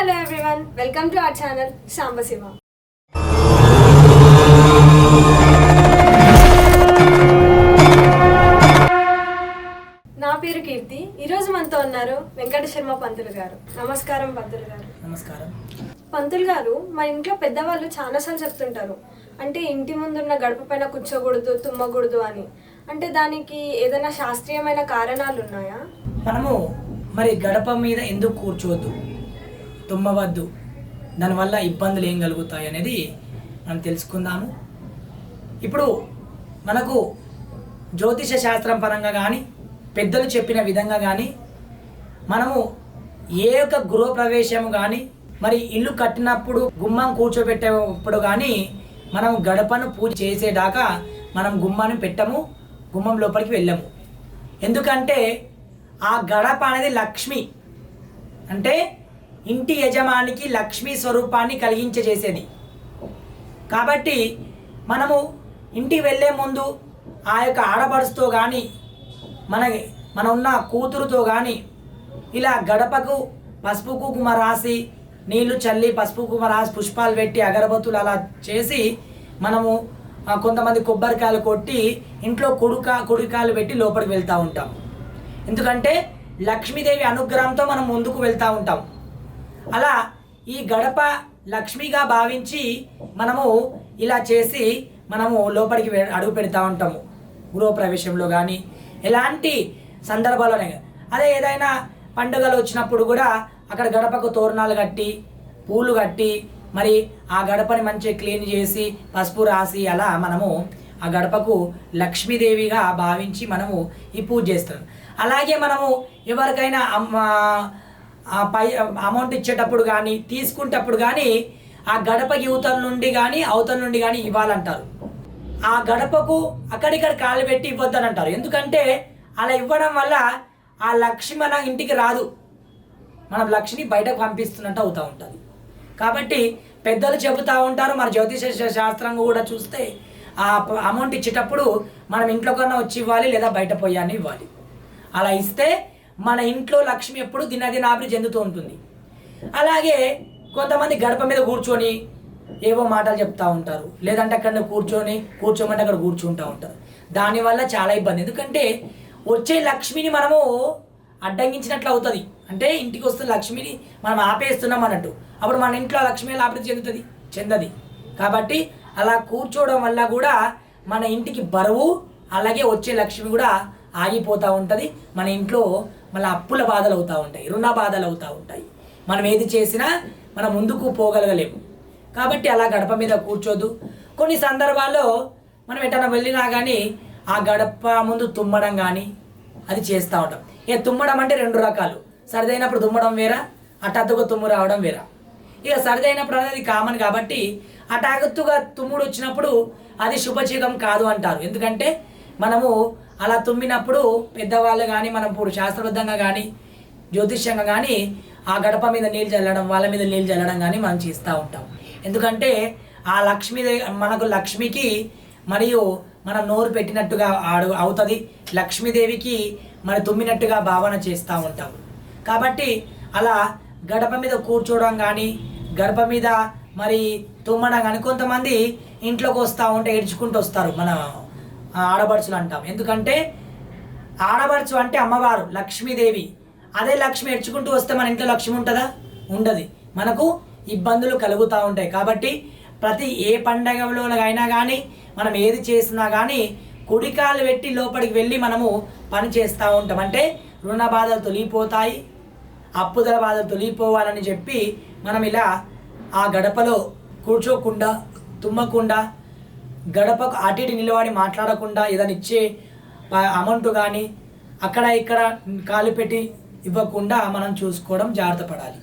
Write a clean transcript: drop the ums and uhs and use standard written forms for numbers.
Hello everyone, welcome to our channel Sambasiva. నా పేరు కీర్తి. ఈరోజు మనతో ఉన్నారు వెంకట శర్మ పంతులు గారు. నమస్కారం పంతులు గారు. నమస్కారం పంతులు గారు, మా ఇంట్లో పెద్దవాళ్ళు చాలాసార్లు చెప్తుంటారు, అంటే ఇంటి ముందున్న గడప పైన కూర్చోకూడదు, తుమ్మకూడదు అని. అంటే దానికి ఏదైనా శాస్త్రీయమైన కారణాలు ఉన్నాయా? మనము మరి గడప మీద ఎందుకు కూర్చోవద్దు, తుమ్మవద్దు, దానివల్ల ఇబ్బందులు ఏం కలుగుతాయి అనేది మనం తెలుసుకుందాము. ఇప్పుడు మనకు జ్యోతిష శాస్త్రం పరంగా కానీ పెద్దలు చెప్పిన విధంగా కానీ మనము ఏ యొక్క గృహప్రవేశము కానీ మరి ఇల్లు కట్టినప్పుడు గుమ్మం కూర్చోబెట్టేటప్పుడు కానీ మనం గడపను పూజ చేసేదాకా మనం గుమ్మాన్ని పెట్టము, గుమ్మం లోపలికి వెళ్ళము. ఎందుకంటే ఆ గడప అనేది లక్ష్మి, అంటే ఇంటి యజమానికి లక్ష్మీ స్వరూపాన్ని కలిగించేసేది. కాబట్టి మనము ఇంటికి వెళ్ళే ముందు ఆ యొక్క ఆడపడుచుతో కానీ మన ఉన్న కూతురుతో కానీ ఇలా గడపకు పసుపు కుంకుమ రాసి, నీళ్లు చల్లి పసుపు కుంకుమ రాసి, పుష్పాలు పెట్టి, అగరబత్తులు అలా చేసి మనము కొంతమంది కొబ్బరికాయలు కొట్టి ఇంట్లో కుడికాయలు పెట్టి లోపలికి వెళ్తూ ఉంటాం. ఎందుకంటే లక్ష్మీదేవి అనుగ్రహంతో మనం ముందుకు వెళ్తూ ఉంటాం. అలా ఈ గడప లక్ష్మిగా భావించి మనము ఇలా చేసి మనము లోపలికి అడుగు పెడతా ఉంటాము. గృహప్రవేశంలో కానీ ఎలాంటి సందర్భాల్లోనే, అదే ఏదైనా పండుగలు వచ్చినప్పుడు కూడా అక్కడ గడపకు తోరణాలు కట్టి, పూలు కట్టి, మరి ఆ గడపని మంచిగా క్లీన్ చేసి పసుపు రాసి అలా మనము ఆ గడపకు లక్ష్మీదేవిగా భావించి మనము ఈ పూజ చేస్తాం. అలాగే మనము ఎవరికైనా పై అమౌంట్ ఇచ్చేటప్పుడు కానీ తీసుకుంటప్పుడు కానీ ఆ గడపకి యువతల నుండి కానీ అవతల నుండి కానీ ఇవ్వాలంటారు. ఆ గడపకు అక్కడిక్కడ కాలు పెట్టి ఇవ్వద్దని అంటారు. ఎందుకంటే అలా ఇవ్వడం వల్ల ఆ లక్ష్మి మన ఇంటికి రాదు, మనం లక్ష్మిని బయటకు పంపిస్తున్నట్టు అవుతూ ఉంటుంది. కాబట్టి పెద్దలు చెబుతూ ఉంటారు. మన జ్యోతిష శాస్త్రంగా కూడా చూస్తే ఆ అమౌంట్ ఇచ్చేటప్పుడు మనం ఇంట్లో కన్నా వచ్చి ఇవ్వాలి, లేదా బయట పోయాన్ని ఇవ్వాలి. అలా ఇస్తే మన ఇంట్లో లక్ష్మి ఎప్పుడు దినాభివృద్ధి చెందుతూ ఉంటుంది. అలాగే కొంతమంది గడప మీద కూర్చొని ఏవో మాటలు చెప్తూ ఉంటారు, లేదంటే అక్కడ కూర్చోమంటే అక్కడ కూర్చుంటూ ఉంటారు. దానివల్ల చాలా ఇబ్బంది. ఎందుకంటే వచ్చే లక్ష్మిని మనము అడ్డంగించినట్లు అవుతుంది. అంటే ఇంటికి వస్తున్న లక్ష్మిని మనం ఆపేస్తున్నాం అన్నట్టు. అప్పుడు మన ఇంట్లో లక్ష్మి ఎలా అభివృద్ధి చెందది. కాబట్టి అలా కూర్చోవడం వల్ల కూడా మన ఇంటికి బరువు, అలాగే వచ్చే లక్ష్మి కూడా ఆగిపోతూ ఉంటుంది. మన ఇంట్లో మళ్ళీ అప్పుల బాధలు అవుతూ ఉంటాయి, రుణ బాధలు అవుతూ ఉంటాయి. మనం ఏది చేసినా మనం ముందుకు పోగలగలేము. కాబట్టి అలా గడప మీద కూర్చోద్దు. కొన్ని సందర్భాల్లో మనం ఎటైనా వెళ్ళినా కానీ ఆ గడప ముందు తుమ్మడం కానీ అది చేస్తూ ఉంటాం. తుమ్మడం అంటే రెండు రకాలు. సరిదైనప్పుడు తుమ్మడం వేరా, హఠాత్తుగా తుమ్ము రావడం వేరా. ఇక సరిదైనప్పుడు అనేది కామన్ కాబట్టి హఠాత్తుగా తుమ్ముడు వచ్చినప్పుడు అది శుభచికం కాదు అంటారు. ఎందుకంటే మనము అలా తుమ్మినప్పుడు పెద్దవాళ్ళు కానీ మనం ఇప్పుడు శాస్త్రబద్ధంగా కానీ జ్యోతిష్యంగా కానీ ఆ గడప మీద నీళ్ళు చల్లడం, వాళ్ళ మీద నీళ్ళు చల్లడం కానీ మనం చేస్తూ ఉంటాం. ఎందుకంటే ఆ మనకు లక్ష్మికి మరియు మనం నోరు పెట్టినట్టుగా అవుతుంది, లక్ష్మీదేవికి మన తుమ్మినట్టుగా భావన చేస్తూ ఉంటాం. కాబట్టి అలా గడప మీద కూర్చోవడం కానీ గడప మీద మరి తుమ్మడం కానీ, కొంతమంది ఇంట్లోకి వస్తూ ఉంటే ఏడ్చుకుంటూ వస్తారు, మన ఆడబడుచులు అంటాం. ఎందుకంటే ఆడబడుచు అంటే అమ్మవారు లక్ష్మీదేవి. అదే లక్ష్మి ఏడ్చుకుంటూ వస్తే మన ఇంట్లో లక్ష్మి ఉంటుందా? ఉండదు. మనకు ఇబ్బందులు కలుగుతూ ఉంటాయి. కాబట్టి ప్రతి ఏ పండగలోనైనా కానీ మనం ఏది చేసినా కానీ కుడికాలు పెట్టి లోపలికి వెళ్ళి మనము పని చేస్తూ ఉంటాం. అంటే రుణ బాధలు తొలిగిపోతాయి, అప్పుదల బాధలు తొలిగిపోవాలని చెప్పి మనం ఇలా ఆ గడపలో కూర్చోకుండా, తుమ్మకుండా, గడపకు అటు ఇటు నిలబడి మాట్లాడకుండా, ఏదైనా ఇచ్చే అమౌంట్ కానీ అక్కడ ఇక్కడ కాలు పెట్టి ఇవ్వకుండా మనం చూసుకోవడం, జాగ్రత్త పడాలి.